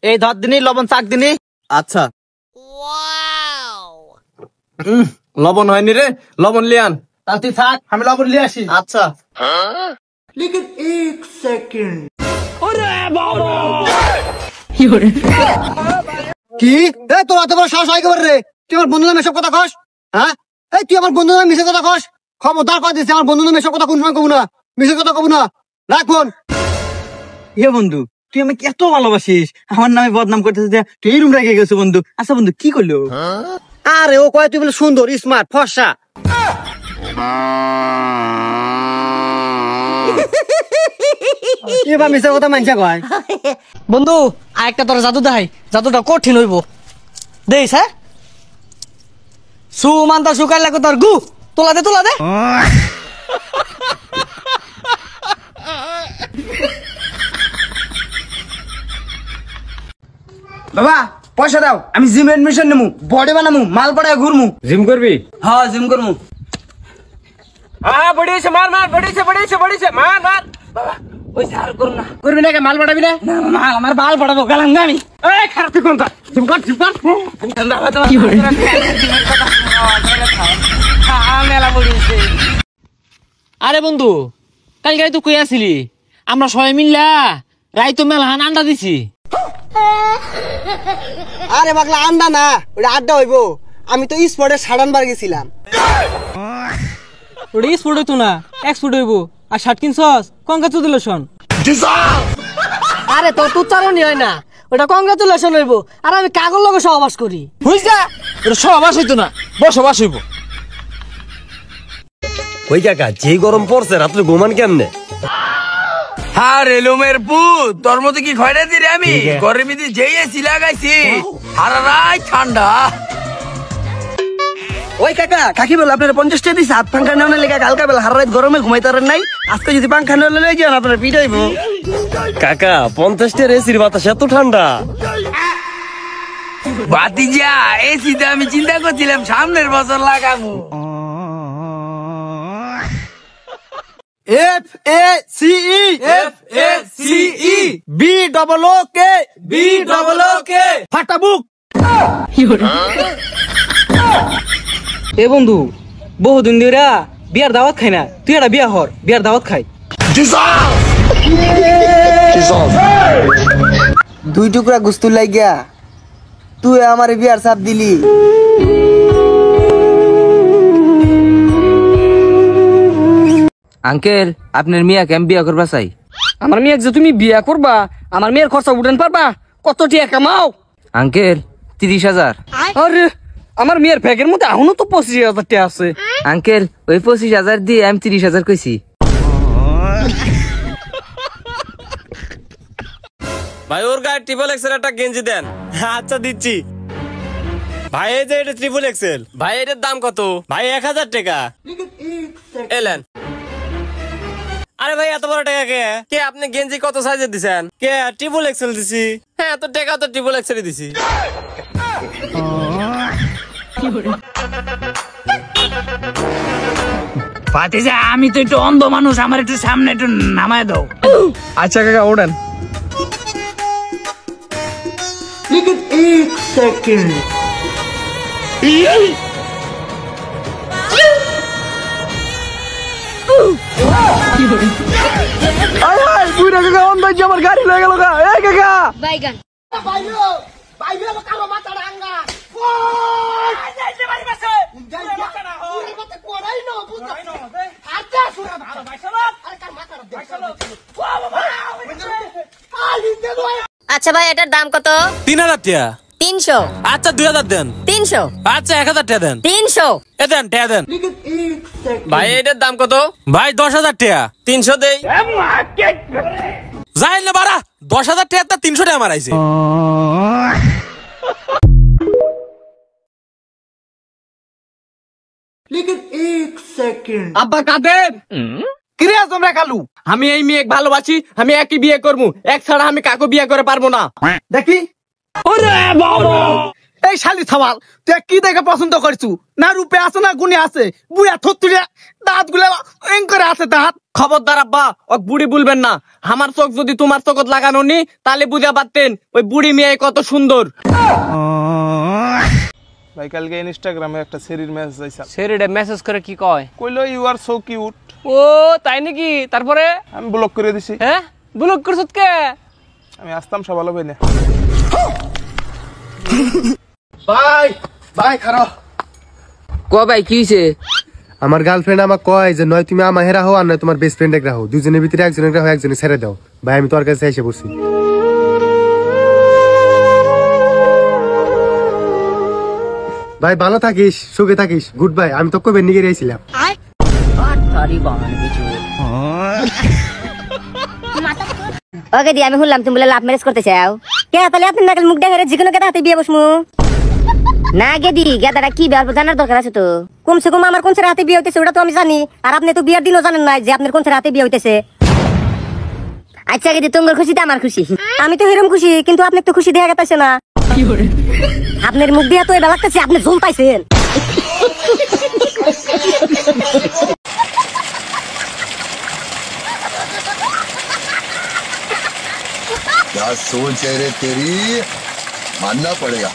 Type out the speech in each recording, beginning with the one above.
এই ধর দিনই লবণ চাক দিনই। আচ্ছা। লবণ হয়নি রে, লবণ লিয়ান। তাহলে তুই থাক, আমি লবণ নিয়ে আসি। আচ্ছা। लेकिन एक सेकंड কি তোর এত বড় সাহস হয় কেবল রে? তুই আমার বন্ধু নামে এসব কথা কস? হ্যাঁ, তুই আমার বন্ধু নামে মিশে কথা কস? খবরদার করে দিচ্ছি, আমার বন্ধু নামে এসব কথা কোন সময় কবু না, মিশে কথা কবু না। রাখ ফোন। এ বন্ধু, তুই আমাকে এত ভালোবাসিস, আমার নামে বদনাম করতেছিস, তুই এই রুম রেখে গেছো বন্ধু। আচ্ছা বন্ধু, কি করলো? আরে ও কয় তুই বলে সুন্দর, স্মার্ট, ফর্সা। এবার মিশে কথা মানছে কয়। বন্ধু আরেকটা তোর জাদু দেখাই, জাদুটা কঠিন হইব। দেখ হ্যাঁ, সুমান্তা শুকাইলে তোর গু তোলা দে তোলা দে। বাবা পয়সা দাও, আমি জিম এডমিশন নেবো, বডি বানামু, মাল পড়ায় ঘুরমু। জিম করবি? হ্যাঁ জিম করমু। বড়িয়েছে, মার মার, বড়িয়েছে, মার মার। বাবা ওই সার করুন না, করবি না, মাল পড়াবি না? না মাল আমার বাল পড়াবো, গেলাম আমি। এই খারাপ তুই কোনটা? জিম কর। আরে বন্ধু, কালকে তো কই আসিলি, আমরা সবাই মিললা রাই তো মেলহান আন্ডা দিছি। আরে পাগলা, আন্ডা না, ওটা আড্ডা হইবো। আমি তো স্পটে সাড়ান বার গেছিলাম। ওটা স্পোর্ট হইতো না, এক্সপোর্ট হইব। আর শার্ট কিনছস? কংগ্রাচুলেশন। আরে তোর তো উচ্চারণই হয় না, ওটা কংগ্রাচুলেশন হইব। আর আমি কাগজ লগে সহবাস করি। বুঝছা, এটা সহবাস হইতো না, বসবাস হইব। ওই কাকা, যেই গরম পড়ছে রাত্রে ঘুমান কেমনে? হ্যাঁ রেলুমের পুত, তোর মতো কি খয়রা দিরে আমি গরমে দিয়ে যেই এসি লাগাইছি, সারা রাত ঠান্ডা। ওই কাকা, কাকি বল আপনার 50 টাকা দিছে হাত পাঙ্খা নেওয়া লেগে, কালকা বেলা সারা রাত গরমে ঘুমাইতে পারেন নাই, আজকে যদি পাঙ্খা নেওয়া লেগে যান আপনার পিটাইব। কাকা 50 টাকার এসির বাতাস এত ঠান্ডা? বাতিজা এসিতে আমি চিন্তা করছিলাম সামনের বছর লাগাবো। FACE BOOK ফাটা বুক। এ বন্ধু, বহুদিন ধরে বিয়ার দাওয়াত খাই না, তুই একটা বিয়া হর, বিয়ার দাওয়াত খাই। দুই টুকরা গুস্তুর লাগিয়া তুই আমার বিয়ার চাপ দিলি। আঙ্কেল, আপনার মিয়া কেম বিয়া করবা চাই? আমার মেয়েকে যে তুমি বিয়া করবা, আমার মেয়ের খরচা উঠান পারবা? কত টিয়া কামাও? আঙ্কেল 30,000। আরে আমার মেয়ের ব্যাগের মধ্যে এখনো তো 25,000 টাকা আছে। আঙ্কেল ওই 25,000 দিয়ে আমি 30,000 কইছি। ভাই ওর গায়ে ট্রিপল এক্সেল একটা গেঞ্জি দেন। আচ্ছা দিচ্ছি ভাই। এই যে এটা ট্রিপল এক্সেল ভাই এটার দাম কত? ভাই 1000 টাকা। এলেন। আরে ভাই এত বড় টাকা কে? কে আপনি গেঞ্জি কত সাইজের দিছেন? কে ট্রিপল এক্সেল দিছি। হ্যাঁ তো টাকা তো ট্রিপল এক্সেলই দিছি। ফাতিজা আমি তো একটু অন্ধ মানুষ, আমার একটু সামনে একটু নামায় দাও। আচ্ছা কাকা ওঠেন। लेकिन एक सेकंड বুড়া কাকা অন্দাজ আমার গাড়ি লয়ে গেল গা। এই কাকা বাইগান আচ্ছা ভাই, এটার দাম কত? 3000 টাকা। 300। আচ্ছা 2000 দেন। 300। আচ্ছা 1000 টাকা দেন। 300। এ দেন টাকা দেন। ভাই এটার দাম কত? ভাই 10,000 টাকা। 300 দেই। যাই না বাড়া, 10,000 টাকা 300 টাকা মারাইছে। लेकिन एक सेकंड আব্বা কাদের কিরে তোমরা কালু? আমি এই মেয়ে ভালোবাসি, আমি একই বিয়ে করবো, এক ছাড়া আমি কাকু বিয়ে করে পারবো না। দেখি এই শালি থামাল তুই কি দেখে পছন্দ করছু? না রূপে আছে না গুণে আছে? বুড়া থুতুরে দাঁত গুলা করে আছে দাঁত। খবরদার আব্বা, ও বুড়ি বলবেন না। আমার চোখ যদি তোমার চোখত লাগানো নি তাহলে বুঝা পারতেন ওই বুড়ি মেয়ে কত সুন্দর। ভাই কালকে ইনস্টাগ্রামে একটা সেরির মেসেজ আইছা, সেরিডে মেসেজ করে কি কয়? কইলো ইউ আর সো কিউট। ও তাই নাকি? তারপরে আমি ব্লক করে দিছি। হ্যাঁ ব্লক করছত কে? আমি আসতাম সব ভালো ভাই না। ভাই খারাপ ক ভাই কি হয়েছে? আমার গার্লফ্রেন্ড আমাকে কয় যে নয় তুমি আমার রাখো আর নয় তোমার বেস্ট ফ্রেন্ড এক রাখো, দুজনের ভিতরে একজনের রাখো, একজনের ছেড়ে দাও। ভাই আমি তোর কাছে এসে পড়ছি। ভাই ভালো থাকিস, সুখে থাকিস, গুড বাই। আমি তো কবে নিয়ে গেছিলাম। ওকে দি আমি শুনলাম তুমি বলে লাভ ম্যারেজ করতে চাও। কে তাহলে আপনি নাকাল মুখ দেখে যে কোনো গেদাতে বিয়ে বসমু না? গেদি গেদাটা কি বিয়ে জানার দরকার আছে তো। কমসে কম আমার কোন ছেলে হাতে বিয়ে হইতেছে ওটা তো আমি জানি, আর আপনি তো বিয়ের দিনও জানেন না যে আপনার কোন ছেলে হাতে বিয়ে হইতেছে। আচ্ছা গেদি তোমার খুশিতে আমার খুশি। আমি তো হেরম খুশি, কিন্তু আপনি তো খুশি দেখা গেছে না। আপনার মুখ দিয়ে তো এটা লাগতেছে আপনি ঝোল পাইছেন। क्या सोच है रे तेरी, मानना पड़ेगा।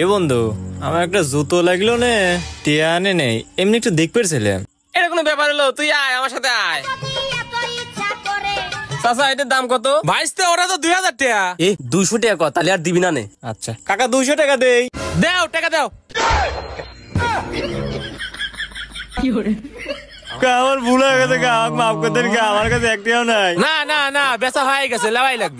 এ বন্ধু, আমার একটা জুতো লাগলো নে, টিয়া আনে নেই, এমনি একটু দেখ পেরেছিলাম। এটা কোনো ব্যাপার হলো? তুই আয় আমার সাথে আয়। চাচা এটার দাম কত? ভাইস্তে ওরা তো 2000 টাকা। 200 টাকা কত, তাহলে আর দিবি না নে? আচ্ছা কাকা 200 টাকা দেই। দাও টাকা দাও। আমার ভুল হয়ে গেছে, মাফ করে দেন, আমার কাছে একটাও নাই। না না না বেচা হয়ে গেছে, লেওয়াই লাগবি।